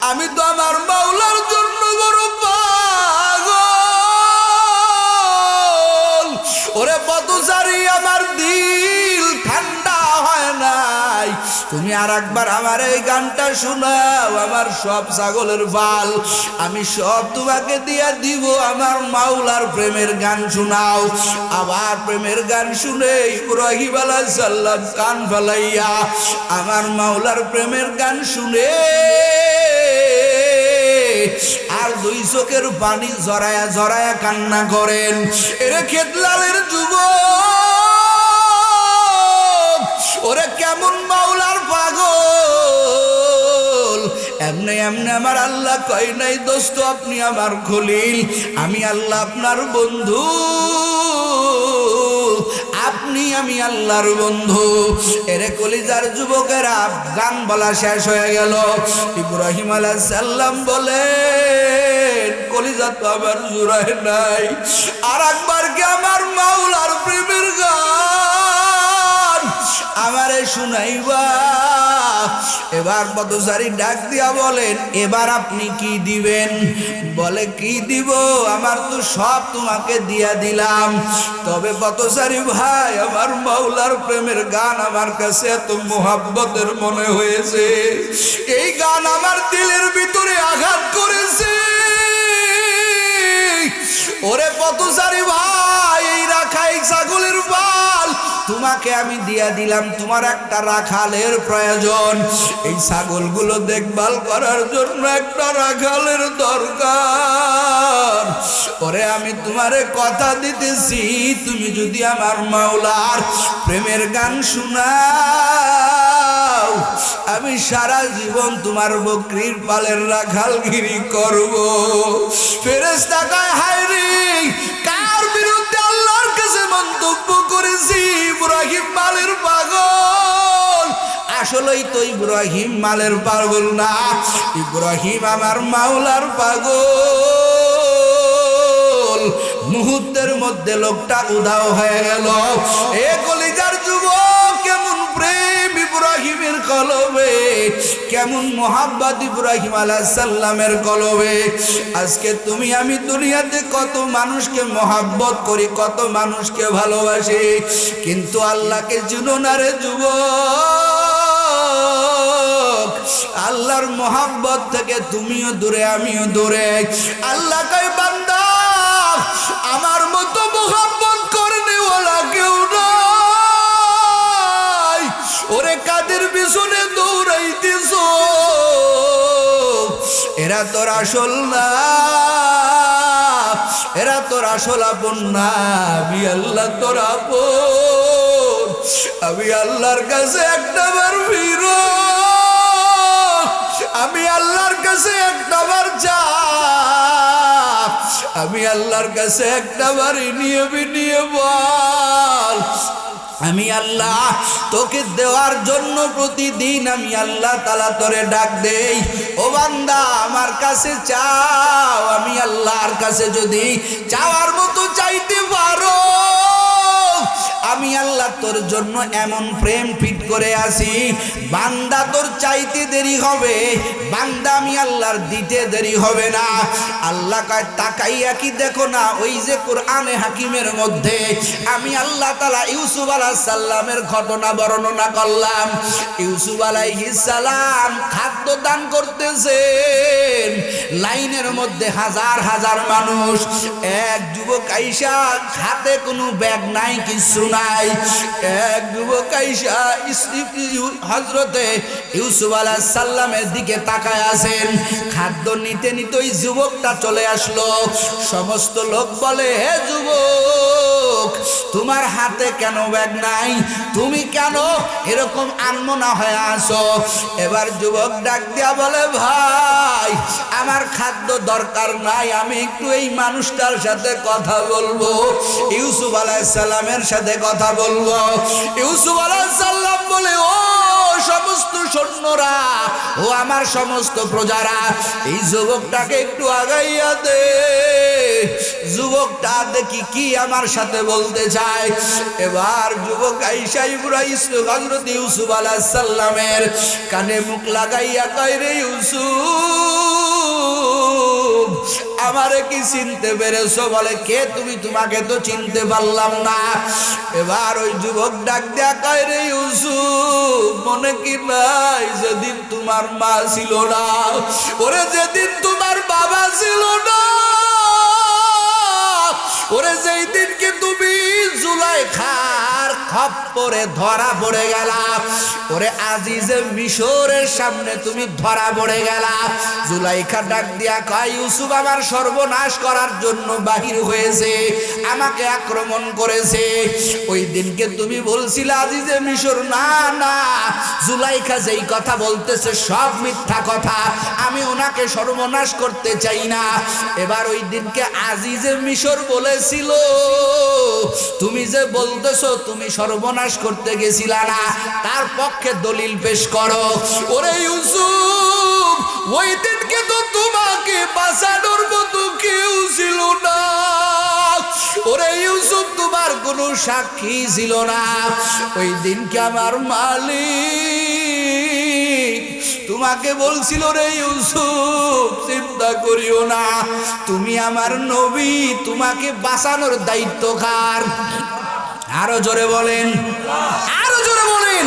আমি তো আমার মাওলার জন্য বড় পাগল। ওরে পথচারী, আমার দিল ঠান্ডা হয় নাই। তুমি আর একবার আমার এই গানটা শোনাও। আমার সব ছাগলের পাল আমি সব তোমাকে দিয়া দিব। আমার মাওলার প্রেমের গান শোনাও। আবার প্রেমের গান শুনে ইব্রাহিম আলাইহিস সালাম কান ফেলাইয়া আমার মাওলার প্রেমের গান শুনে আর দুই চোখের পানি জড়ায়া জড়ায়া কান্না করেন। এরে খেতলালের যুবক, ওরে কেমন মাওলার পাগল। এমনে এমনে আমার আল্লাহ কয় নাই দোস্ত আপনি আমার খলিল, আমি আল্লাহ আপনার বন্ধু, আপনি আমি আল্লাহর বন্ধু। এরে কলিজার যুবকেরা, গান বলা শেষ হয়ে গেল। ইব্রাহিম আলাইহিস সালাম বলেন কলিজা তো আমার জুড়ায় নাই, আর একবার কি আমার মাওলার প্রেমের গান আমারে শুনাইবা। এবার পথচারী ডাক দিয়া বলেন এবার আপনি কি দিবেন? বলে কি দিব, আমার তো সব তোমাকে দিয়া দিলাম, তবে পথচারী ভাই আমার মাওলার প্রেমের গান আমার কাছে এত মোহাব্বতের মনে হয়েছে, এই গান আমার দিলের ভিতরে আঘাত করেছে। ওরে পথচারী ভাই, এই রাখাই ছাগলের পাল তোমাকে আমি দিয়া দিলাম, তোমার একটা রাখালের প্রয়োজন, এই ছাগলগুলো দেখভাল করার জন্য একটা রাখালের দরকার। ওরে আমি তোমারে কথা দিতেছি, তুমি যদি আমার মাওলার প্রেমের গান শোনাও, আমি সারা জীবন তোমার বকরির পালের রাখালগিরি করব। ফেরেশতা কয় হায় রে, কার বিরুদ্ধে আল্লাহর কাছে মন্তব্য করেছি? ইব্রাহিম মালের পাগল। আসলেই তো ইব্রাহিম মালের পাগল না, ইব্রাহিম আমার মাওলার পাগল। মুহূর্তের মধ্যে লোকটা উধাও হয়ে গেল। এ কলিজার যুবক, কেমন প্রেম ইব্রাহিমের কলবে, কেমন মোহাব্বত ইব্রাহিম আলাইহিস সালামের কলবে। আজকে তুমি আমি দুনিয়াতে কত মানুষকে মোহাব্বত করি, কত মানুষকে ভালোবাসি, কিন্তু আল্লাহকে চিনো না রে যুবক। আল্লাহর মোহাব্বত থেকে তুমিও দূরে আমিও দূরে। আল্লাহ কয় বান্দা, আমার মতো মোহাব্বত করনে ওলা কেউ নাই। ওরে কাদের পিছনে দৌড়াইতেছ, এরা তোর আসল না, এরা তোর আসল আপন না। আমি আল্লাহ তোর আপন। আমি আল্লাহর কাছে একটাবার ফিরো, আমি আল্লাহর কাছে একটাবার যা, আমি আল্লাহর কাছে একটাবার নিয়ে বল, আমি আল্লাহ তোকে দেওয়ার জন্য প্রতিদিন আমি আল্লাহ তাআলা তোরে ডাক দেই। ও বান্দা আমার কাছে চাও, আমি আল্লাহর কাছে যদি চাওয়ার মতো চাইতে পারো, আমি আল্লাহ তোর জন্য এমন প্রেম ফিট করে আসি, বান্দা তোর চাইতে দেরি হবে, বান্দা আমি আল্লাহর দিতে দেরি হবে না। আল্লাহ কয় তাকাইয়া কি দেখো না, ওই যে কোরআনে হাকিমের মধ্যে আমি আল্লাহ তাআলা ইউসুফ আলাইহিস সালামের ঘটনা বর্ণনা করলাম। ইউসুফ আলাইহিস সালাম খাদ্য দান করতেছেন, লাইনের মধ্যে হাজার হাজার মানুষ, এক যুবক আইসা হাতে কোনো ব্যাগ নাই, কিছু নাই, এক যুবক আইসা হযরতে ইউসুফ আলাইহিস সালামের দিকে তাকায় আছেন, খাদ্য নিতে নিতে ওই যুবকটা চলে আসলো। সমস্ত লোক বলে হে যুবক, তোমার হাতে কেন ব্যাগ নাই, তুমি কেন এরকম আনমনা হয়ে আসো? এবার যুবক ডাক দিয়া বলে ভাই আমার খাদ্য দরকার নাই, আমি একটু এই মানুষটার সাথে কথা বলবো, ইউসুফ আলাইহিস সালামের সাথে কথা বলবো। ইউসুফ আলাইহিস সালাম বলে ও সমস্ত সৈন্যরা, ও আমার সমস্ত প্রজারা, এই যুবকটাকে একটু আগাইয়া দে, যুবকটা দেখি কি আমার সাথে বলতে চায়। এবার যুবক আইসা ইব্রাহিম হযরত ইউসুফ আলাইহিস সালামের কানে মুখ লাগাইয়া কয় রে ইউসুফ, আমারে কি চিনতে পেরেছো? বলে কে তুমি? তোমাকে তো চিনতে পারলাম না। এবার ওই যুবক ডাক দেয়া কয়, রে ইউসুফ, মনে কি নাই যেদিন তোমার মা ছিল না? ওরে যেদিন তোমার বাবা ছিল না, ওরে যেই দিনকে তুমি জুলাইখার খপ্পরে ধরা পড়ে গেলা, ওরে আজিজে মিশরের সামনে তুমি ধরা পড়ে গেলা। জুলাইখা ডাক দিয়া কয়, ইউসুফ আমার সর্বনাশ করার জন্য বাহির হয়েছে, আমাকে আক্রমণ করেছে। ওই দিনকে তুমি বলছিলে আজিজে মিশর। না না, জুলাইখা যেই কথা বলতেছে সব মিথ্যা কথা, আমি ওনাকে সর্বনাশ করতে চাই না। এবার ওই দিনকে আজিজে মিশর বলেছিল, তুমি যে বলতেছো তুমি সর্বনাশ করতে গেছিলা না, তার পক্ষে দলিল পেশ করো। ওরে ইউসুফ, ওই দিনকে তো তোমাকে বাঁচানোর মতো কেউ ছিল না। ওরে ইউসুফ, তোমার কোনো সাক্ষী ছিল না। ওই দিনকে আমার মালিক তোমাকে বলছিল, রে ইউসুফ, চিন্তা করিও না, তুমি আমার নবী, তোমাকে বাঁচানোর দায়িত্ব কার? আরো জোরে বলেন, আরো জোরে বলেন।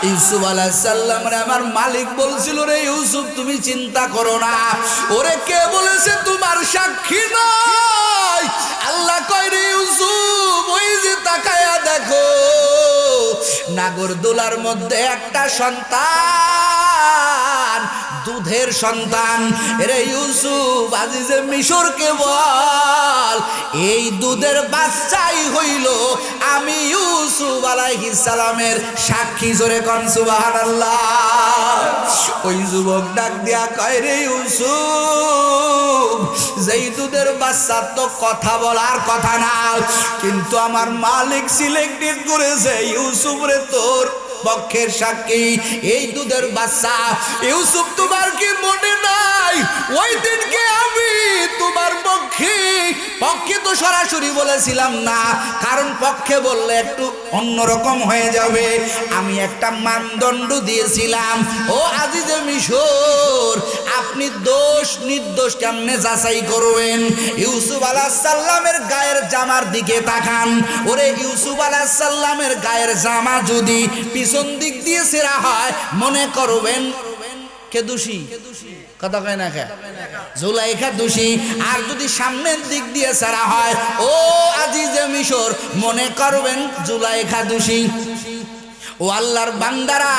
ইউসুফ আলাইহিস সালাম রে আমার মালিক বলছিল, রে ইউসুফ, তুমি চিন্তা করো না। ওরে কে বলেছে তোমার সাক্ষী নাই? আল্লাহ কয়, রে ইউসুফ, ওই যে তাকায়া দেখো, নাগরদোলার মধ্যে একটা সন্তান, দুধের সন্তান। রে ইউসুফ, আজিজে মিশরকে বল, এই দুধের বাচ্চাই হইল আমি ইউসুফ আলাইহিস সালামের সাক্ষী। জোরে কোন সুবহানাল্লাহ। ওই যুবক ডাক দিয়া কয়, রে ইউসুফ, যেই দুধের বাচ্চা তো কথা বলার কথা না, কিন্তু আমার মালিক সিলেক্টেড করেছে ইউসুফ রে তোর পক্ষের সাক্ষী, এই দুধের বাচ্চা। ইউসুফ, তোমার কি মনে নাই ওই দিনকে আমি তোমার পক্ষে তো সরাসরি বলেছিলাম না, কারণ পক্ষে বললে একটু অন্যরকম হয়ে যাবে। আমি একটা মানদণ্ড দিয়েছিলাম, ও আজিজে মিশর, আপনি দোষ নির্দোষ কেমনে যাচাই করবেন? ইউসুফ আলাইহিস সালামের গায়ের জামার দিকে তাকান। ওরে ইউসুফ আলাইহিস সালামের গায়ের জামা যদি পিছন দিক দিয়ে ছেঁড়া হয়, মনে করবেন কে দোষী? কথা কয় না কে? জুলাইখা দোষী। আর যদি সামনের দিক দিয়ে ছেঁড়া হয়, ও আজিজে মিশর, মনে করবেন জুলাইখা দোষী। ও আল্লাহর বান্দারা,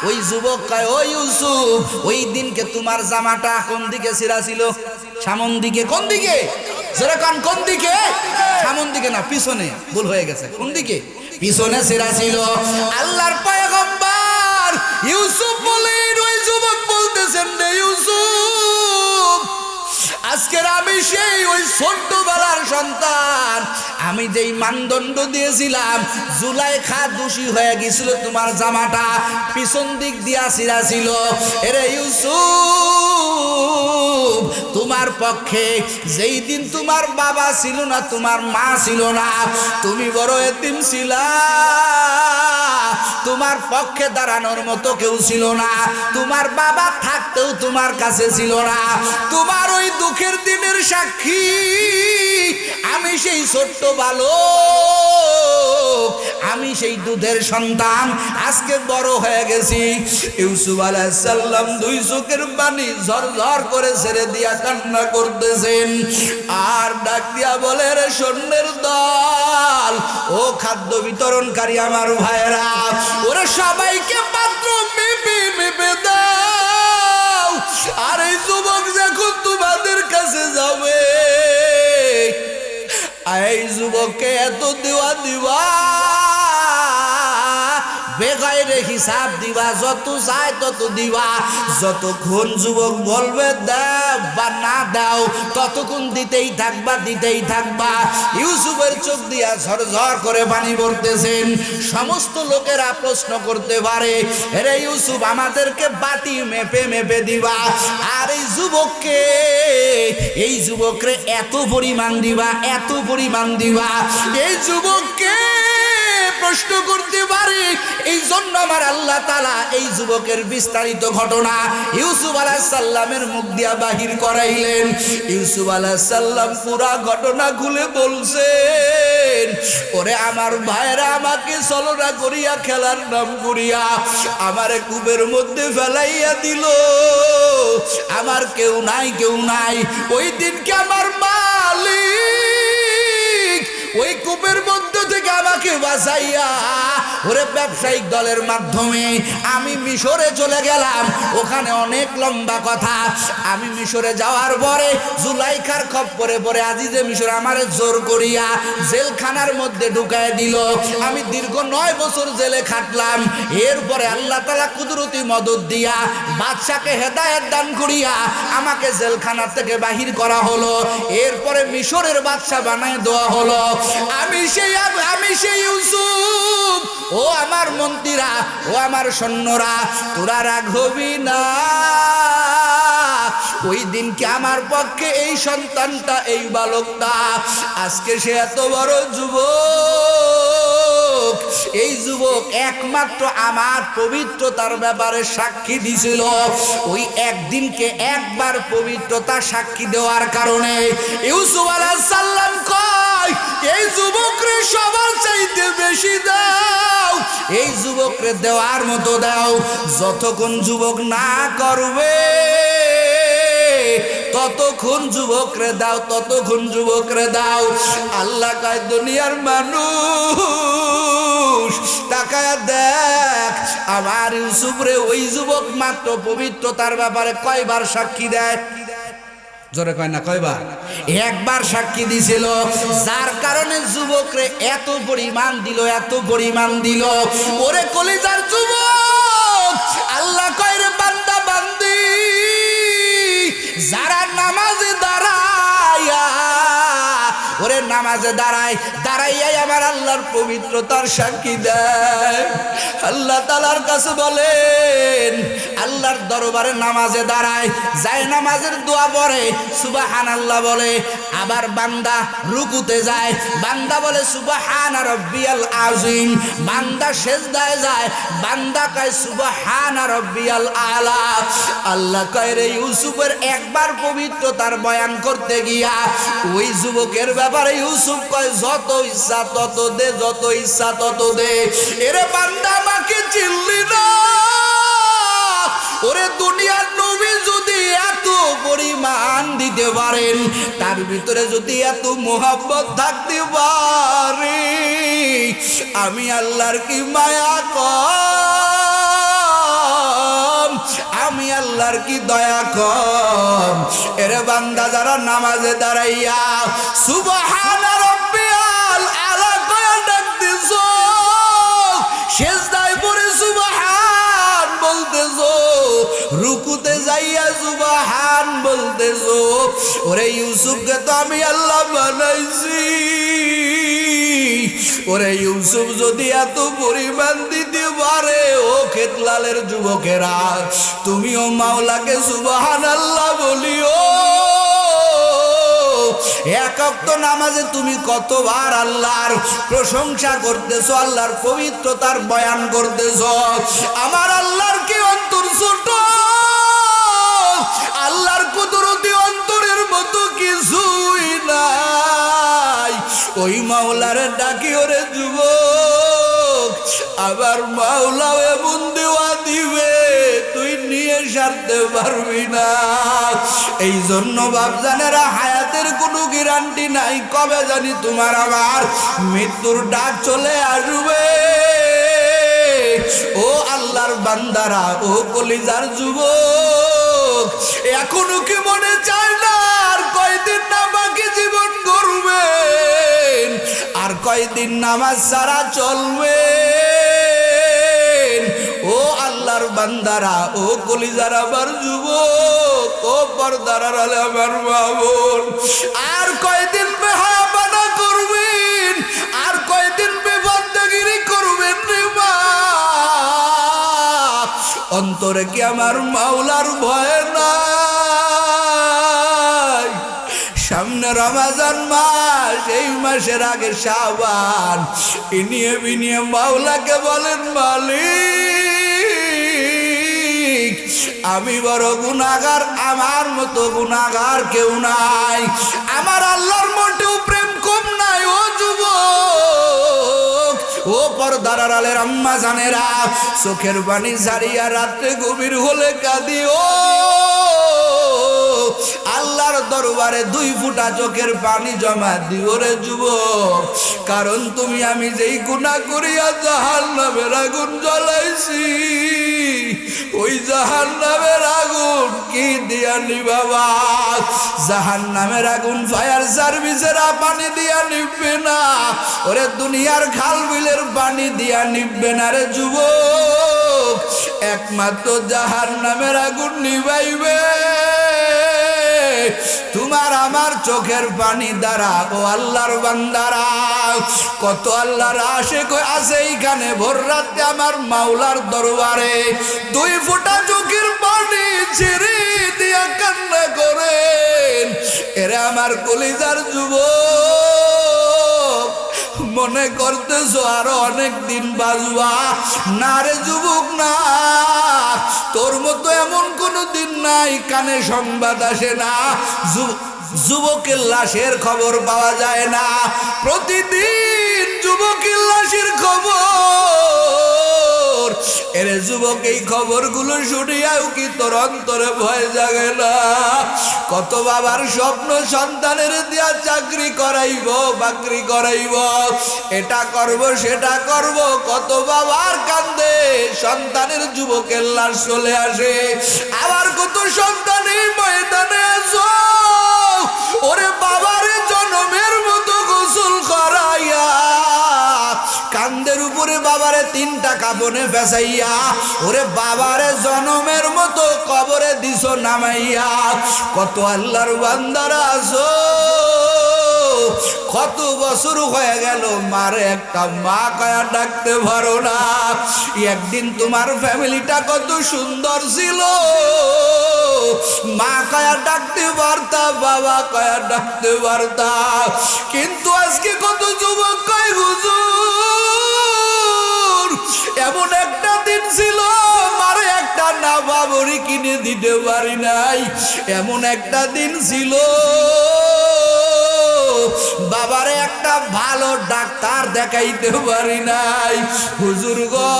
ওই যুবক কয়, ও ইউসুফ, ওই দিনকে তোমার জামাটা কোন দিকে ছিঁড়া ছিল? সামন দিকে। কোন দিকে? জোরে কোন, কোন দিকে? সামন দিকে না, পিছনে। ভুল হয়ে গেছে। কোন দিকে? পিছনে ছিঁড়া ছিল। আল্লাহর পয়গম্বর ইউসুফ বলেন, ওই যুবক বলতেছেন, রে ইউসুফ, আজকের আমি সেই ওই ছোট্টবেলার সন্তান, আমি যেই মানদণ্ড দিয়েছিলাম, জুলাইখা দোষী হয়ে গেছিল, তোমার জামাটা পিছন দিক দিয়া ছিঁড়া ছিল। এরে ইউসুফ, তোমার পক্ষে যেই দিন তোমার বাবা ছিল না, তোমার মা ছিল না, তুমি বড় এতিম ছিলা, তোমার পক্ষে দাঁড়ানোর মতো কেউ ছিল না, তোমার বাবা থাকতেও তোমার কাছে ছিল না। তোমার ওই দুঃখের দিনের সাক্ষী আমি, সেই ছোট্ট বালক, আমি সেই দুধের সন্তান, আজকে বড় হয়ে গেছি। ইউসুফ আলাইহিস সালাম দুই চোখের পানি ঝরঝর করে ছেড়ে দিয়া কান্না করতেছেন, আর ডাক দিয়া বলে, রে সৈন্যের দল, ও খাদ্য বিতরণকারী আমার ভাইয়েরা, ওরা সবাইকে পাত্র মেপে মেপে দাও। আর এই যুবক যখন তোমাদের কাছে যাবে, এই যুবককে এত দেওয়া দিবা, বেগাইরে হিসাব দিবা, যত চাই তত দিবা। যতক্ষণ যুবক বলবে দাও বা না দাও, ততক্ষণ দিতেই থাকবা, দিতেই থাকবা। ইউসুফের চোখ দিয়া ঝরঝর করে পানি পড়তেছেন। সমস্ত লোকেরা প্রশ্ন করতে পারে, রে ইউসুফ, আমাদেরকে বাটি মেপে মেপে দিবা, আর এই যুবকরে এত পরিমাণ দিবা, এত পরিমাণ দিবা। এই যুবককে নষ্ট করতে পারে। এই জন্য আমার আল্লাহ তাআলা এই যুবকের বিস্তারিত ঘটনা ইউসুফ আলাইহিস সালামের মুখ দিয়া বাহির করাইলেন। ইউসুফ আলাইহিস সালাম পুরা ঘটনা খুলে বলছেন, ওরে আমার ভাইরা, আমাকে ছলনা করিয়া খেলার নাম করিয়া আমারে কূপের মধ্যে ফেলাইয়া দিল। আমার কেউ নাই, কেউ নাই। ওই দিনকে আমার মালিক ওই কূপের মধ্যে থেকে আমাকে বাঁচাইয়া ওরে ব্যবসায়িক দলের মাধ্যমে আমি মিশরে চলে গেলাম। ওখানে অনেক লম্বা কথা। আমি মিশরে যাওয়ার পরে জুলাইখার খপ্পরে পরে আজিজে মিশর আমারে জোর করিয়া জেলখানার মধ্যে ঢুকায় দিল। আমি দীর্ঘ 9 বছর জেলে খাটলাম। এরপরে আল্লাহ তাআলা কুদরতি মদদ দিয়া বাদশাকে হেদায়েত দান করিয়া আমাকে জেলখানা থেকে বাহির করা হলো। এরপরে মিশরের বাদশা বানায় দেওয়া হলো। আমি সেই ইউসুফ। ও আমার মন্ত্রীরা, ও আমার সৈন্যরা, তোরা রাগ হবি না। ওই দিনকে আমার পক্ষে এই সন্তানটা, এই বালকটা, আজকে সে এত বড় যুবক। এই যুবক একমাত্র আমার পবিত্রতার ব্যাপারে সাক্ষী দিছিল। ওই একদিনকে একবার পবিত্রতা সাক্ষী দেওয়ার কারণে ইউসুফ আলাইহিস সালাম কয়, এই যুবকরে সবার চাইতে বেশি দাও, এই যুবকরে দেওয়ার মতো দাও। যতক্ষণ যুবক না করবে ততক্ষণ যুবকরে দাও, ততক্ষণ যুবকরে দাও। আল্লাহ কয়, দুনিয়ার মানুষ তাকায়া দেখ, আমার ইউসুফরে ওই যুবক মাত্র পবিত্রতার ব্যাপারে কয়বার সাক্ষী দেয়? জোরে কয় না, কয়বার? একবার সাক্ষী দিছিল। যার কারণে যুবকরে এত পরিমাণ দিল, এত পরিমাণ দিল। ওরে কলিজার যুবক, আল্লাহ কয়, রে বান্দা বান্দি, যারা নামাজে দাঁড়ায়া, ওরে নামাজে দাঁড়াইয়াই আমার আল্লাহর পবিত্রতার সাক্ষী দেয়। আল্লাহ তাআলার কাছে বলেন, আল্লাহর দরবারে নামাজে দাঁড়ায়, যায় নামাজের দোয়া পড়ে, সুবহানাল্লাহ বলে। আবার বান্দা রুকুতে যায়, বান্দা বলে সুবহানা রাব্বিয়াল আযীম। বান্দা সিজদায় যায়, বান্দা কয় সুবহানা রাব্বিয়াল আলা। আল্লাহ কয়, রে ইউসুফের একবার পবিত্রতার বয়ান করতে গিয়া ওই যুবকের ব্যাপারে ইউসুফ কয়, যত ইচ্ছা তত দে, যত ইচ্ছা তত দে। এরে বান্দা, আমাকে চিনলি না? ওরে দুনিয়ার নবী যদি এত পরিমাণ দিতে পারেন, তার ভিতরে যদি এত মোহাব্বত থাকতে পারে, আমি আল্লাহর কি মায়া কম, আমি আল্লাহর কি দয়া কম। এরে বান্দা, যারা নামাজে দাঁড়াইয়া সুবহানা রাব্বিয়াল আলা কয়া ডাকতেছ, সিজদায় পড়ে সুবহান বলতেছ, রুকুতে যাইয়া সুবহান বলতেছ, ওরে ইউসুফকে তো আমি আল্লাহ বানাইছি। ওরে ইউসুফ যদি এত পরিমাণ দিতে পারে, ও খেতলালের যুবকেরা, তুমিও মাওলাকে সুবহানাল্লাহ বলিও। এক ওয়াক্ত নামাজে তুমি কতবার আল্লাহর প্রশংসা করতেছো, আল্লাহর পবিত্রতার বয়ান করতেছো। আমার আল্লাহর কি অন্তর ছোট? আল্লাহর কুদরতি অন্তরের মতো কিছুই নাই। ওই মাওলারে ডাকি, ওরে যুবক, আবার মাওলাও এমন দেওয়া দিবে তুই নিয়ে সারতে পারবি না। এই জন্য বাপজানেরা, হায়াতের কোনো গ্যারান্টি নাই, কবে জানি তোমার আবার মৃত্যুর ডাক চলে আসবে। ও আল্লাহর বান্দারা, ও কলিজার যুবক, এখনো কি মনে চায় না আর কয়দিন নামাকে জীবন করবেন? আর কয়দিন নামাজ ছাড়া চলবে? ও আল্লাহর বান্দারা, ও কলিজার আমার যুবক, ও পর্দার আড়ালে আমার মা বোন, আর কয়দিন বেহায়াপনা করবেন? আর কয়দিন বেবান্দাগিরি করবেন রে মা? অন্তরে কি আমার মাওলার ভয় নাই? সামনে রমজান মাস, এই মাসের আগে শাবান। ইনিয়ে বিনিয়ে মাওলাকে বলেন, মালিক আমি বড় গুনাহগার, আমার মতো গুনাহগার কেউ নাই। আমার আল্লাহর মোটেও প্রেম কম নাই। ও যুবক, ও পর্দার আড়ালের আম্মা জানেরা, চোখের পানি ছাড়িয়া রাত্রে গভীর হলে কাঁদি। ও আল্লাহর দরবারে 2 ফোঁটা চোখের পানি জমা দিও রে যুবক, কারণ তুমি আমি যেই গুনাহ করিয়া জাহান্নামের আগুন জ্বলাইছি, ওই জাহান্নামের আগুন কি দিয়া নিবাবা? জাহান্নামের আগুন ফায়ার সার্ভিসের পানি দিয়া নিববে না, ওরে দুনিয়ার খাল বিলের পানি দিয়া নিববে না রে যুবক। একমাত্র জাহান্নামের আগুন নিবাইবে তোমার আমার চোখের পানি দ্বারা। ও আল্লাহর বান্দারা, কত আল্লাহর আশিক আছে এইখানে ভোর রাতে আমার মাওলার দরবারে 2 ফোঁটা চোখের পানি ছেড়ে দিয়া কান্না করেন। এরে আমার কলিজার যুবক, মনে করতেছো আরো অনেক দিন বাঁচবা? না রে যুবক, না। তোর মতো এমন কোনো দিন নাই কানে সংবাদ আসে না যুবকের লাশের খবর পাওয়া যায় না। প্রতিদিন যুবকের লাশের খবর। এরে যুবক, এই খবরগুলো শুনিয়াও কি তোর অন্তরে ভয় জাগে না? কত বাবার স্বপ্ন সন্তানের দিয়া চাকরি করাইব, বাকরি করাইব, এটা করব সেটা করব। কত বাবার কান্দে সন্তানের যুবকের লাশ চলে আসে। আবার কত সন্তানই ময়দানে আসো, ওরে বাবারে জনমের মতো গোসল করাইয়া কান্দের উপরে বাবারে 3টা কাপনে ফেসাইয়া, ওরে বাবারে জনমের মতো কবরে দিছো নামাইয়া। কত আল্লাহর বান্দারা আছো, কত বছর হয়ে গেল মারে একটা মা কয়া ডাকতে পারো না। একদিন তোমার ফ্যামিলিটা কত সুন্দর ছিল, মা কয়া ডাকতে পারতা, বাবা কয়া ডাকতে পারতা। কিন্তু আজকে কত যুবক কয়, হুজুর এমন একটা দিন ছিল মারে একটা নাবাবরি কিনে দিতে পারি নাই। এমন একটা দিন ছিল বাবারে একটা ভালো ডাক্তার দেখাইতে পারি নাই। হুজুর গো,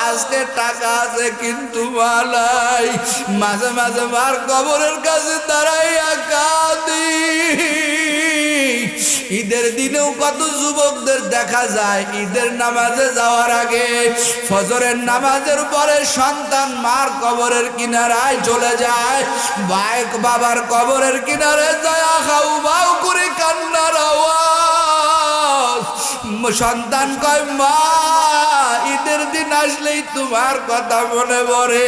আজকে টাকা আছে কিন্তু মা নাই। মাঝে মাঝে মার কবরের কাছে দাঁড়াইয়া কাঁদি। ঈদের দিনেও কত যুবকদের দেখা যায় ঈদের নামাজে যাওয়ার আগে, ফজরের নামাজের পরে সন্তান মার কবরের কিনারায় চলে যায়, বাইক বাবার কবরের কিনারে যায় হাউ বাউ করে কান্নার আওয়াজ। সন্তান কয়, মা ঈদের দিন আসলেই তোমার কথা মনে পড়ে।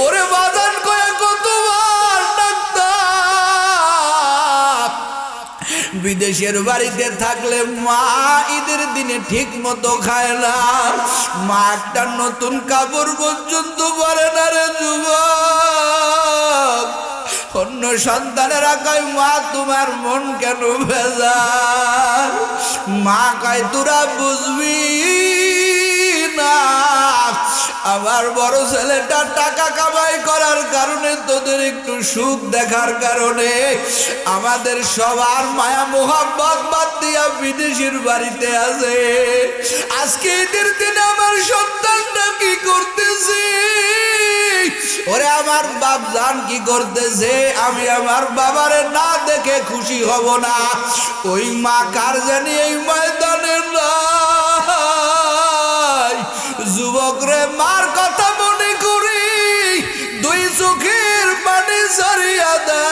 ওরে বাজান কয়, কতবার ডাক্তার। বিদেশের বাড়িতে থাকলে মা ঈদের দিনে ঠিক মতো খায় না, মা একটা নতুন কাপড় পর্যন্ত পরে না রে যুবক। অন্য সন্তানেরা কয়, মা তোমার মন কেন ভেজাল? মা কয়, তোরা বুঝবি না, আমার বড় ছেলেটা টাকা কামাই করার কারণে, তোদের একটু সুখ দেখার কারণে আমাদের সবার মায়া মোহাম্মত বাদ দিয়া বিদেশের বাড়িতে আছে। আজকে ঈদের দিনে আমার সন্তানটা কি করতেছে, ওরে আমার বাপ জান কি করতেছে, আমি আমার বাবারে না দেখে খুশি হব না। ওই মা কার জানি এই ময়দানে নাই। যুবক রে, মার কথা মনে করি 2 চোখের পানি ছাড়িয়া দাও।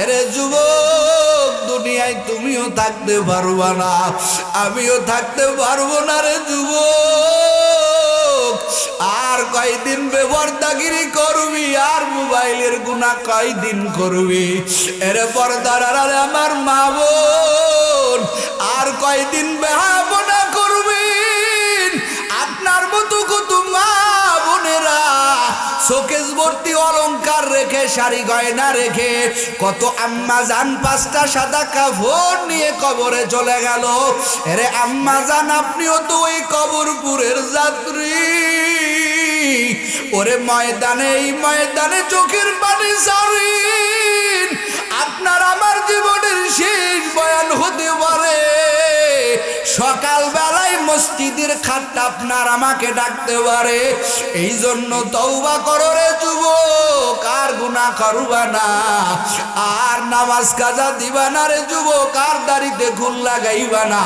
এরে যুবক, দুনিয়ায় তুমিও থাকতে পারবা না, আমিও থাকতে পারবো না রে যুবক। আর কয়দিন বেপরদাগিরি করবি, আর মোবাইলের গুনাহ কয়দিন করবি? এরে পর্দার আড়ালে আমার মা বোন, আর কয়দিন বেহাপনা করবেন? আপনার মতো কত মা বোনেরা শোকেস ভর্তি অলংকার রেখে, শাড়ি গয়না রেখে, কত আম্মা জান 5টা সাদা কাপড় নিয়ে কবরে চলে গেল। আরে আম্মা জান, আপনিও তো ওই কবরপুরের যাত্রী। ওরে ময়দানে, এই ময়দানে চোখের পানি সারিন, আপনার আমার জীবনের শেষ বয়ান হতে পারে। সকাল বেলায় মসজিদের খাটটা আপনার আমাকে ডাকতে পারে। এই জন্য তওবা করো রে যুবক, আর গুনাহ করবা না, আর নামাজ কাজা দিবা না রে যুবক, আর দাড়িতে খুল লাগাইবা না।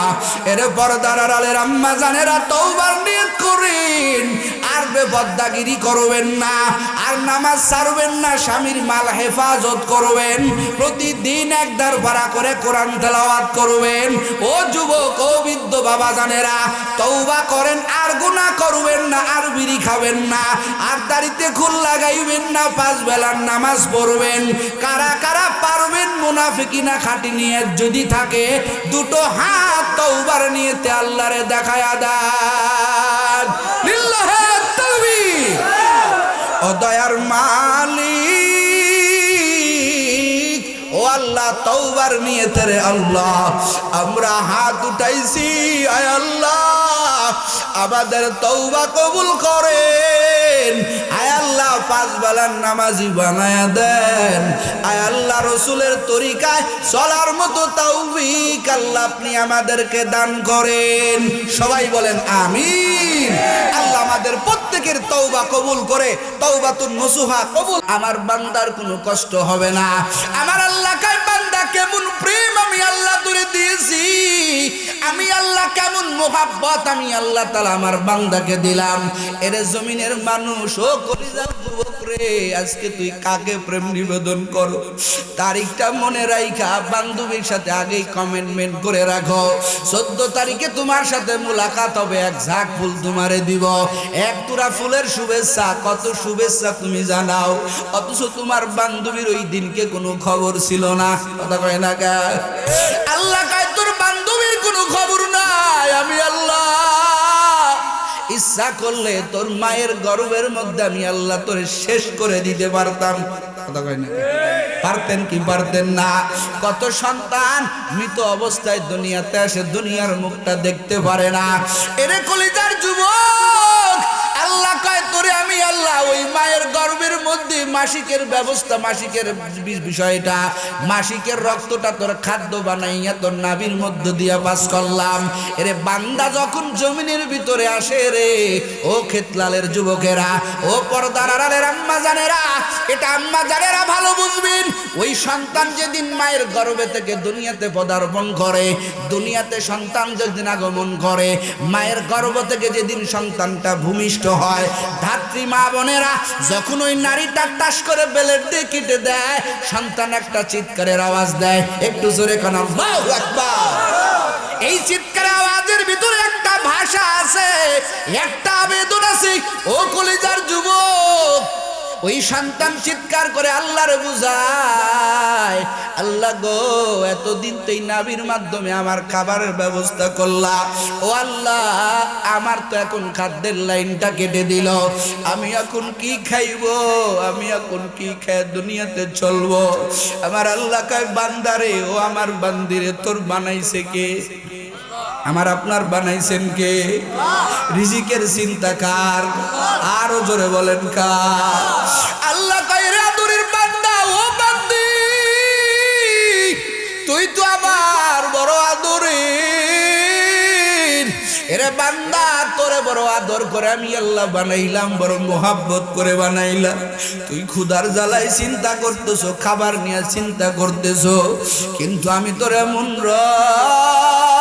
এর পর্দার আড়ালের আম্মা জানেরা তওবার নিয়ত করেন, আর বেপরদাগিরি করবেন না, আর নামাজ ছাড়বেন না, স্বামীর মাল হেফাজত করবেন, প্রতিদিন 1 ধার পারা করে কোরআন তেলাওয়াত করবেন। ও যুবক, ও বৃদ্ধ বাবা জানেরা, তওবা করেন, আর গুনাহ করবেন না, আর বিড়ি খাবেন না, আর দাড়িতে খুল লাগাইবেন না, 5 বেলার নামাজ পড়বেন। কারা কারা পারবেন? মুনাফিকিনা খাঁটি নিয়ত যদি থাকে, 2টো হাত তওবার নিয়তে আল্লাহরে দেখায়া দেন। লিল্লাহি তাকবীর। ও দয়ার মালিক, ও আল্লাহ, তওবার নিয়তে রে আল্লাহ আমরা হাত উঠাইছি। আয় আল্লাহ, আমাদের তওবা কবুল করেন। আয় আল্লাহ, 5 বেলার নামাজি বানায়া দেন। আয় আল্লাহ, রসুলের তরিকায় চলার মতো তৌফিক আল্লাহ আপনি আমাদেরকে দান করেন। সবাই বলেন আমিন। আল্লাহ আমাদের প্রত্যেকের তওবা কবুল করে তওবাতুন নসুহা কবুল। আমার বান্দার কোনো কষ্ট হবে না। আমার আল্লাহ কয়, বান্দা কেমন প্রেম আমি আল্লাহ তোরে দিয়েছি, আমি আল্লাহ কেমন মোহাব্বত আমি আল্লাহ তাআলা আমার বান্দাকে দিলাম। এর জমিনের মানুষ, ও কলিজার যুবক রে, আজকে তুই কাকে প্রেম নিবেদন করো, তারিখটা মনে রাইখা বান্ধবীর সাথে আগেই কমিটমেন্ট করে রাখো। 14 তারিখে তোমার সাথে মুলাকাত হবে, 1 ঝাঁক ফুল তোমারে দিব, 1 তোড়া ফুলের শুভেচ্ছা, কত শুভেচ্ছা তুমি জানাও, অথচ তোমার বান্ধবীর ওই দিনকে কোনো খবর ছিল না। কথা কয় না গা? আল্লাহ কয়, তোর বান্ধবীর কোনো খবর নাই, আমি আল্লাহ ইচ্ছা করলে তোর মায়ের গর্ভের মধ্যে আমি আল্লাহ তোরে শেষ করে দিতে পারতাম। কথা কয় না? পারতেন কি পারতেন না? কত সন্তান মৃত অবস্থায় দুনিয়াতে আসে, দুনিয়ার মুখটা দেখতে পারে না। এরে কলিজার যুবক, আল্লাহ কয়, তোরে আমি আল্লাহ ওই মায়ের গর্ভের মধ্যে মাসিকের ব্যবস্থা, মাসিকের বিষয়টা, মাসিকের রক্তটা তোর খাদ্য বানাইয়া তোর নাভির মধ্য দিয়া পাস করলাম। এরে বান্দা যখন জমিনের ভিতরে আসে রে, ও খেতলালের যুবকেরা, ও পর্দার আড়ালের আম্মা জানেরা, এটা আম্মা জানেরা ভালো বুঝবেন। ওই সন্তান যেদিন মায়ের গর্ভে থেকে দুনিয়াতে পদার্পণ করে, দুনিয়াতে সন্তান যেদিন আগমন করে, মায়ের গর্ভ থেকে যেদিন সন্তানটা ভূমিষ্ঠ হয়, ধাত্রী মা বোনেরা যখন ওই নারীটা টাস করে বেলের দিয়ে কেটে দেয়, সন্তান একটা চিৎকারের আওয়াজ দেয়। একটু জোরে কান আল্লাহু আকবার। এই চিৎকারের আওয়াজের ভিতরে একটা ভাষা আছে, একটা আবেদন আছে। ও কলিজার যুবক, ওই সন্তান চিৎকার করে আল্লাহরে বুঝায়, আল্লাহ গো, এতদিন তো এই নাভির মাধ্যমে আমার খাবারের ব্যবস্থা করলা, ও আল্লাহ আমার তো এখন খাদ্যের লাইনটা কেটে দিল, আমি এখন কি খাইব, আমি এখন কি খেয়ে দুনিয়াতে চলবো? আমার আল্লাহ কয়, বান্দারে, ও আমার বান্দিরে, তোর বানাইছে কে? আমার আপনার বানাইছেন কে? রিজিকের চিন্তা কার? আরো জোরে বলেন কার? আল্লাহ কয়, রে আদরের বান্দা, ও বান্দি, তুই তো আমার বড় আদরের। এরে বান্দা, তোরে বড় আদর করে আমি আল্লাহ বানাইলাম, বড় মোহাব্বত করে বানাইলাম। তুই ক্ষুধার জ্বালায় চিন্তা করতেছো, খাবার নিয়ে চিন্তা করতেছো, কিন্তু আমি তোর এমন রব,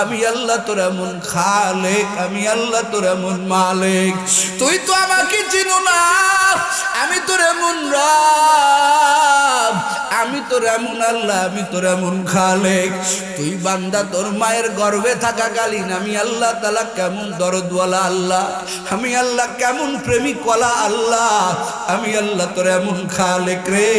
আমি আল্লাহ তোর এমন খালেক, আমি আল্লাহ তোর এমন মালিক। তুই তো আমাকে চিনো না, আমি তোর এমন রব, আমি তোর এমন আল্লাহ, আমি তোর এমন খালেক। তুই বান্দা তোর মায়ের গর্ভে থাকাকালীন আমি আল্লাহ তাআলা কেমন দরদওয়ালা আল্লাহ, আমি আল্লাহ কেমন প্রেমিকওয়ালা আল্লাহ, আমি আল্লাহ তোর এমন খালেক রে।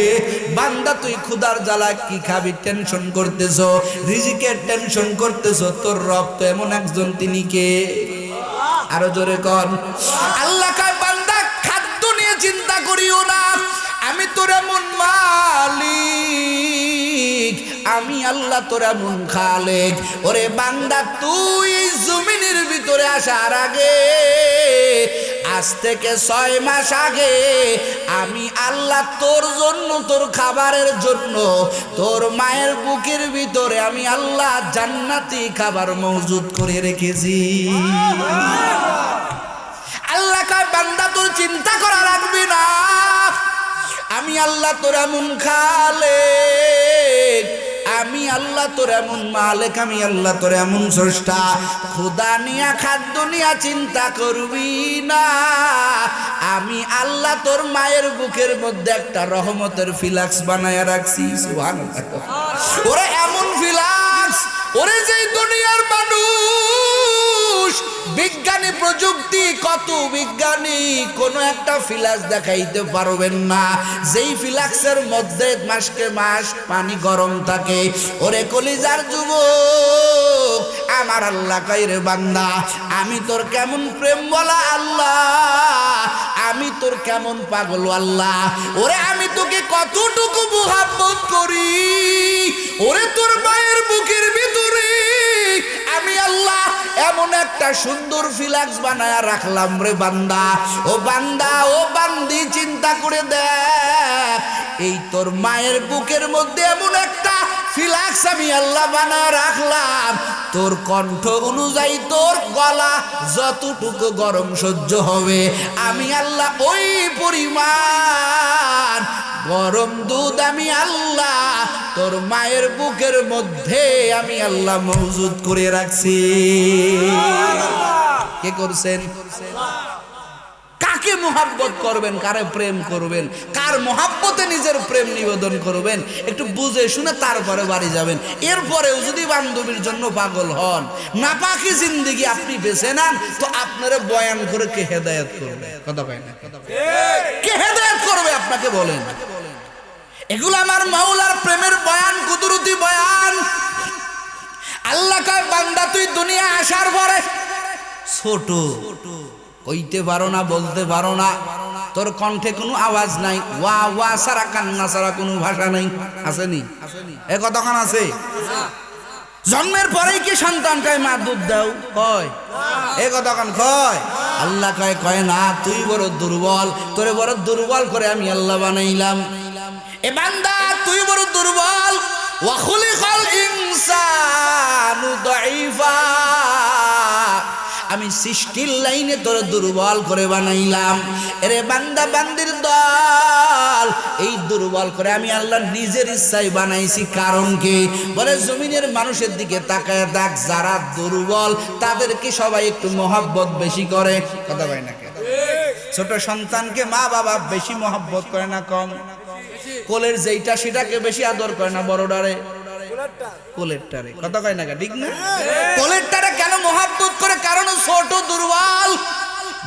বান্দা তুই ক্ষুধার জ্বালা কি খাবি টেনশন করতেছো, রিজিকের টেনশন করতেছো, তোর রব তো এমন একজন, তিনি কে? আরো জোরে কর। আল্লাহ কয়, বান্দা এমন মালিক, আমি আল্লাহ তোর এমন খালেক। ওরে বান্দা, তুই জমিনের ভিতরে আসার আগে, আজ থেকে 6 মাস আগে আমি আল্লাহ তোর জন্য, তোর খাবারের জন্য, তোর মায়ের বুকের ভিতরে আমি আল্লাহ জান্নাতি খাবার মজুদ করে রেখেছি। আল্লাহ কয় বান্দা তোর চিন্তা করা লাগবে না, আমি আল্লাহ তোর এমন খালেক, আমি আল্লাহ তোর এমন মালিক, আমি আল্লাহ তোর এমন স্রষ্টা। খোদা নিয়া খাদ্য নিয়া চিন্তা করবি না, আমি আল্লাহ তোর মায়ের বুকের মধ্যে একটা রহমতের ফিলাক্স বানায়া রাখছি। সুবহানাল্লাহ। ওরে এমন ফিলাক্স, ওরে যে দুনিয়ার মানুষ বিজ্ঞানী প্রযুক্তি, কত বিজ্ঞানী কোন একটা ফিলাক্স দেখাইতে পারবেন না, যেই ফিলাক্সের মধ্যে মাসকে মাস পানি গরম থাকে। ওরে কলিজার যুবক, আমার আল্লাহ কয় রে বান্দা, আমি তোর কেমন প্রেম বলা আল্লাহ, আমি তোর কেমন পাগল আল্লাহ, ওরে আমি তোকে কতটুকু মুহাব্বত করি। ওরে তোর মায়ের বুকের ভিতরে আমি আল্লাহ এমন একটা সুন্দর ফিলাক্স বানায়া রাখলাম রে বান্দা। ও বান্দা, ও বান্দি, চিন্তা করে দেখ, এই তোর মায়ের বুকের মধ্যে এমন একটা ফিলাক্স আমি আল্লাহ বানায়া রাখলাম, তোর কণ্ঠ অনুযায়ী তোর গলা যতটুকু গরম সহ্য হবে, আমি আল্লাহ ওই পরিমাণ গরম দুধ আমি আল্লাহ তোর মায়ের বুকের মধ্যে আমি আল্লাহ মজুদ করে রাখছি। কে করছেন? কাকে মোহাব্বত করবেন, কারে প্রেম করবেন, কার মোহাব্বতে নিজের প্রেম নিবেদন করবেন, একটু বুঝে শুনে তারপরে বাড়ি যাবেন। এরপরেও যদি বান্ধবীর জন্য পাগল হন, নাপাকি জিন্দেগি আপনি বেছে নেন, তো আপনারা বয়ান করে কে হেদায়েত করবে? কথা কয় না? কে হেদায়েত করবে আপনাকে বলেন? এগুলো আমার মাওলার প্রেমের বয়ান, কুদরতি বয়ান। আল্লাহ কয় বান্দা, তুই দুনিয়া আসার পরে ছোট, কইতে পারো না, বলতে পারো না, তোর কণ্ঠে কোনো আওয়াজ নাই, ওয়া ওয়া সারা, কান্না সারা কোনো ভাষা নাই, আসেনি? এ কতক্ষণ আছে? জন্মের পরেই কি সন্তান কয় মা দুধ দাও? কয়? এ কতক্ষণ কয়? আল্লাহ কয় না, তুই বড় দুর্বল, তোরে বড় দুর্বল করে আমি আল্লাহ বানাইলাম। এ বান্দা, তুই বড় দুর্বল। ওয়া খুলিকাল ইনসানু দাঈফা, আমি সৃষ্টির লাইনে তোর দুর্বল করে বানাইলাম। এরে বান্দা বান্দির দল, এই দুর্বল করে আমি আল্লাহ নিজের ইচ্ছায় বানাইছি। কারণ কি? বলে জমিনের মানুষের দিকে তাকায় দেখ, যারা দুর্বল তাদেরকে সবাই একটু মহব্বত বেশি করে। কথা কয় না? ছোট সন্তানকে মা বাবা বেশি মহব্বত করে না কম? কোলের যেইটা সেটাকে বেশি আদর করে না বড়টারে? কোলেরটারে। কথা কয় না? ঠিক না? কোলেরটারে কেন মহব্বত করে? কারণ ছোট দুর্বল।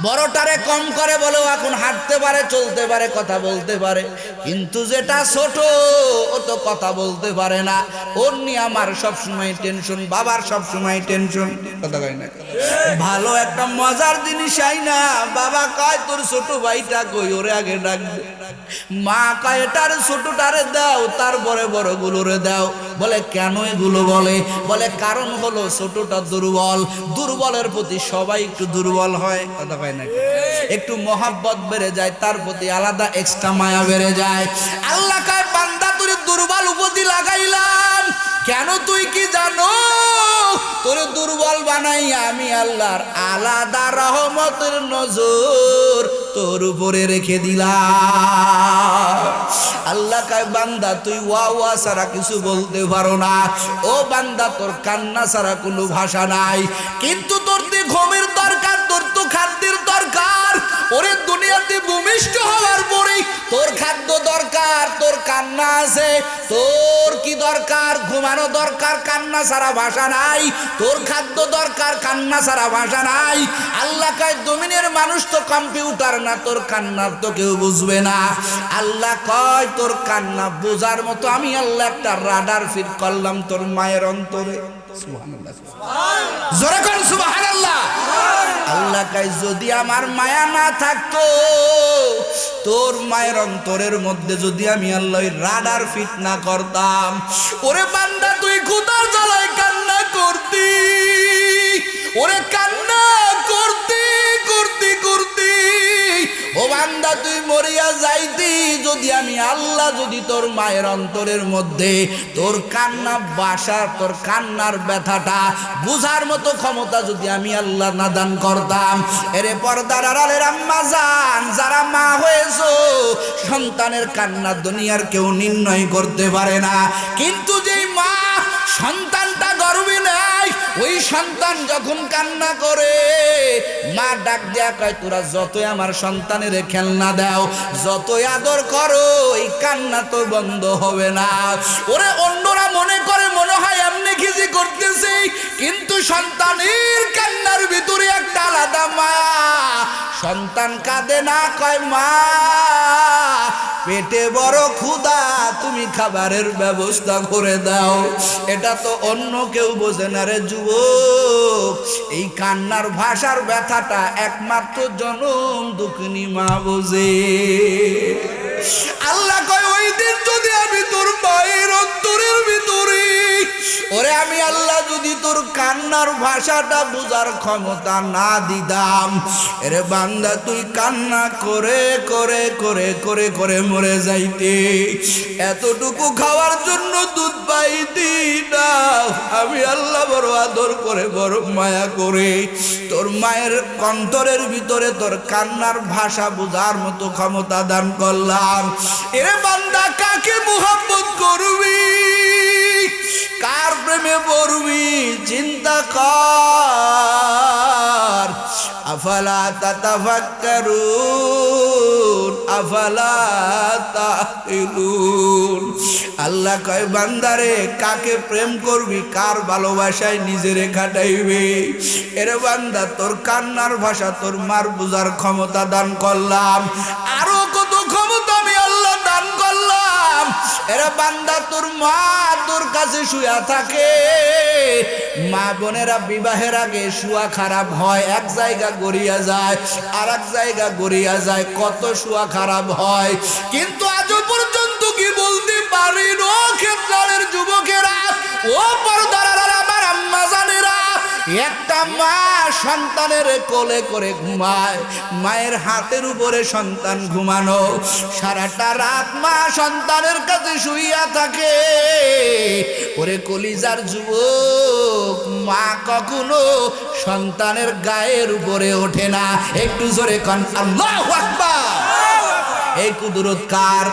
বড়টারে কম করে, বলে ও এখন হাঁটতে পারে, চলতে পারে, কথা বলতে পারে, কিন্তু যেটা ছোট ও তো কথা বলতে পারে না, ওর নিয়ে আমার সবসময় টেনশন, বাবার সবসময় টেনশন। কথা কয় না? ভালো একটা মজার জিনিস আই না, বাবা কয় তোর ছোট ভাইটা কই, ওরে আগে ডাক দে। মা কয় এটার ছোটটারে দাও, তারপরে বড়গুলোরে দাও। বলে কেন এগুলো? বলে কারণ হলো ছোটটা দুর্বল, দুর্বলের প্রতি সবাই একটু দুর্বল হয়। কথা কয় না? একটু মহব্বত বেড়ে যায়, তার প্রতি আলাদা এক্সট্রা মায়া বেড়ে যায়। আল্লাহ কয় বান্দা, তোর দুর্বল উপতি লাগাইলাম কেন? তুই কি জানো? তোর দুর্বল বানাই আমি আল্লাহর আলাদা রহমতের নজর তোর উপরে রেখে দিলাম। আল্লাহ কয় বান্দা, তুই ওয়া ওয়া ছাড়া কিছু বলতে পারো না। ও বান্দা, তোর কান্না ছাড়া কোনো ভাষা নাই, কিন্তু তোর তো ঘুমের দরকার, তোর তো খাদ্যের দরকার। ওরে দুনিয়াতে ভূমিষ্ঠ হওয়ার পরেই তোর খাদ্য দরকার, তোর কান্না আছে। তোর কি দরকার? ঘুমানো দরকার, কান্না ছাড়া ভাষা নাই। তোর খাদ্য দরকার, কান্না ছাড়া ভাষা নাই। আল্লাহ কয় জমিনের মানুষ তো কম্পিউটার না, তোর কান্নার তো কেউ বুঝবে না। আল্লাহ কয় তোর কান্না বোঝার মতো আমি আল্লাহ একটা রাডার ফিট করলাম তোর মায়ের অন্তরে। সুবহানাল্লাহ, জোরে কোন সুবহানাল্লাহ। আল্লাহ কয় যদি আমার মায়া না থাকতো তোর মায়ের অন্তরের মধ্যে যদি আমি আল্লাহ রাডার ফিট না করতাম, ওরে বান্দা তুই খোদার জ্বালায় কান্না করতি, ওরে কান্না করতি করতি করতি, ও বান্দা তুই মরিয়া যাইতি যদি আমি আল্লাহ যদি তোর মায়ের অন্তরের মধ্যে তোর কান্না বাসা, তোর কান্নার ব্যথাটা বুঝার মতো ক্ষমতা যদি আমি আল্লাহ না দান করতাম। এরে পর্দার আড়ালের আম্মা জান, যারা মা হয়েছো, সন্তানের কান্না দুনিয়ার কেউ নির্ণয় করতে পারে না, কিন্তু যেই মা সন্তানটা গর্ভে নেয়, ওই সন্তান যখন কান্না করে মা ডাক দেয়া কয় তোরা যতই আমার সন্তানের খেলনা দাও, যতই আদর করো, এই কান্না তো বন্ধ হবে না। ওরে অন্যরা মনে করে মনে হয় এমনি খিজি করতেছে, কিন্তু সন্তানের কান্নার ভিতরে একটা আলাদা মায়া। সন্তান কাঁদে না, কয় মা পেটে বড় ক্ষুধা, তুমি খাবারের ব্যবস্থা করে দাও। এটা তো অন্য কেউ বোঝে না রে যুবক, এই কান্নার ভাষার ব্যথাটা একমাত্র জনম দুঃখিনী মা বোঝে। আল্লাহ কয় ওই দিন যদি আমি তোর মায়ের অন্তরের ভিতরে, ওরে আমি আল্লাহ যদি তোর কান্নার ভাষাটা বোঝার ক্ষমতা না দিতাম, এরে বান্দা তুই কান্না করে করে করে করে করে মরে যাইতে, এতটুকু খাওয়ার জন্য দুধ পাইতি না। আমি আল্লাহ বড় আদর করে বড় মায়া করে তোর মায়ের অন্তরের ভিতরে তোর কান্নার ভাষা বোঝার মতো ক্ষমতা দান করলাম। এরে বান্দা কাকে মুহাব্বত করবি, কার প্রেমে পড়বি, চিন্তা কর। আফালা তাতাফাক্কারুন আফালা তাকিলুন। আল্লাহ কয় বান্দারে কাকে প্রেম করবি, কার ভালোবাসায় নিজেরে খাটাইবে। এরে বান্দা তোর কান্নার ভাষা তোর মার বুঝার ক্ষমতা দান করলাম, আরো কত ক্ষমতা আমি আল্লাহ দান করলাম। এরে বান্দা তোর মা তোর কাছে শুয়া থাকে, মা বোনেরা বিবাহের আগে শুয়া খারাপ হয়, এক জায়গা গড়িয়া যায় আর এক জায়গা গড়িয়া যায়, কত শুয়া খারাপ হয়, কিন্তু আজও পর্যন্ত কি বলতে পারি ও ক্ষেত্রের যুবকেরা, ও পর্দার আমার আম্মা জানেরা, একটা মা সন্তানের কোলে করে ঘুমায়, মায়ের হাতের উপরে সন্তান ঘুমানো, সারাটা রাত মা সন্তানের কাছে শুইয়া থাকে। ওরে কলিজার যুবক, মা কখনো সন্তানের গায়ের উপরে ওঠে না। একটু জোরে কন আল্লাহু আকবার। এই কুদরত কার?